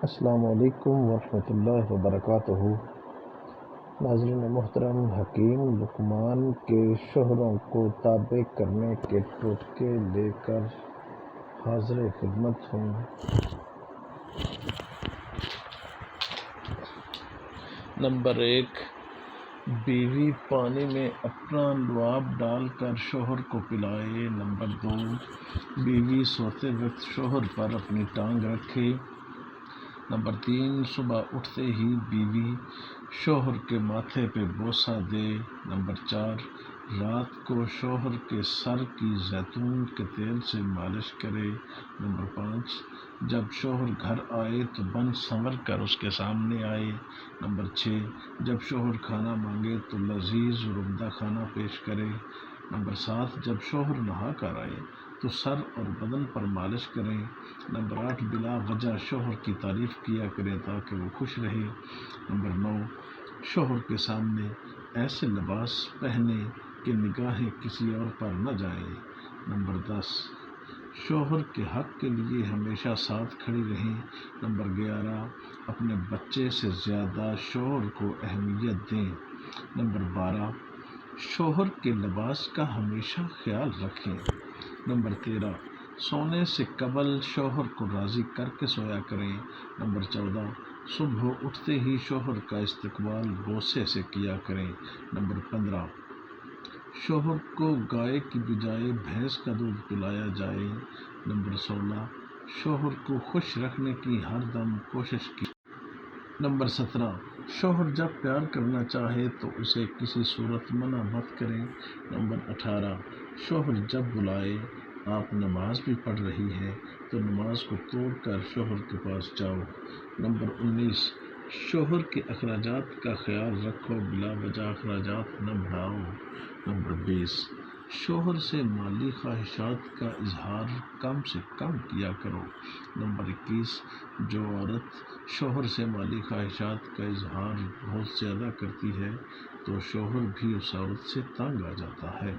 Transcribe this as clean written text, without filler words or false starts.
السلام علیکم ورحمۃ اللہ وبرکاتہ۔ ناظرین محترم، حکیم لقمان کے شوہروں کو تابع کرنے کے ٹوٹکے لے کر حاضر خدمت ہوں۔ نمبر 1، بیوی پانی میں اپنا لعاب ڈال کر شوہر کو پلائے۔ نمبر 2، بیوی سوتے وقت شوہر پر اپنی ٹانگ رکھے۔ نمبر 3، صبح اٹھتے ہی بیوی شوہر کے ماتھے پہ بوسہ دے۔ نمبر 4، رات کو شوہر کے سر کی زیتون کے تیل سے مالش کرے۔ نمبر 5، جب شوہر گھر آئے تو بن سنور کر اس کے سامنے آئے۔ نمبر 6، جب شوہر کھانا مانگے تو لذیذ اور عمدہ کھانا پیش کرے۔ نمبر 7، جب شوہر نہا کر آئے تو سر اور بدن پر مالش کریں۔ نمبر 8، بلا وجہ شوہر کی تعریف کیا کریں تاکہ وہ خوش رہے۔ نمبر 9، شوہر کے سامنے ایسے لباس پہنے کہ نگاہیں کسی اور پر نہ جائیں۔ نمبر 10، شوہر کے حق کے لیے ہمیشہ ساتھ کھڑی رہیں۔ نمبر 11، اپنے بچے سے زیادہ شوہر کو اہمیت دیں۔ نمبر 12، شوہر کے لباس کا ہمیشہ خیال رکھیں۔ نمبر 13، سونے سے قبل شوہر کو راضی کر کے سویا کریں۔ نمبر 14، صبح اٹھتے ہی شوہر کا استقبال بوسے سے کیا کریں۔ نمبر 15، شوہر کو گائے کی بجائے بھینس کا دودھ پلایا جائے۔ نمبر 16، شوہر کو خوش رکھنے کی ہر دم کوشش کی۔ نمبر 17، شوہر جب پیار کرنا چاہے تو اسے کسی صورت منع مت کریں۔ نمبر 18، شوہر جب بلائے آپ نماز بھی پڑھ رہی ہیں تو نماز کو توڑ کر شوہر کے پاس جاؤ۔ نمبر 19، شوہر کے اخراجات کا خیال رکھو، بلا وجہ اخراجات نہ بڑھاؤ۔ نمبر 20، شوہر سے مالی خواہشات کا اظہار کم سے کم کیا کرو۔ نمبر 21، جو عورت شوہر سے مالی خواہشات کا اظہار بہت زیادہ کرتی ہے تو شوہر بھی اس عورت سے تنگ آ جاتا ہے۔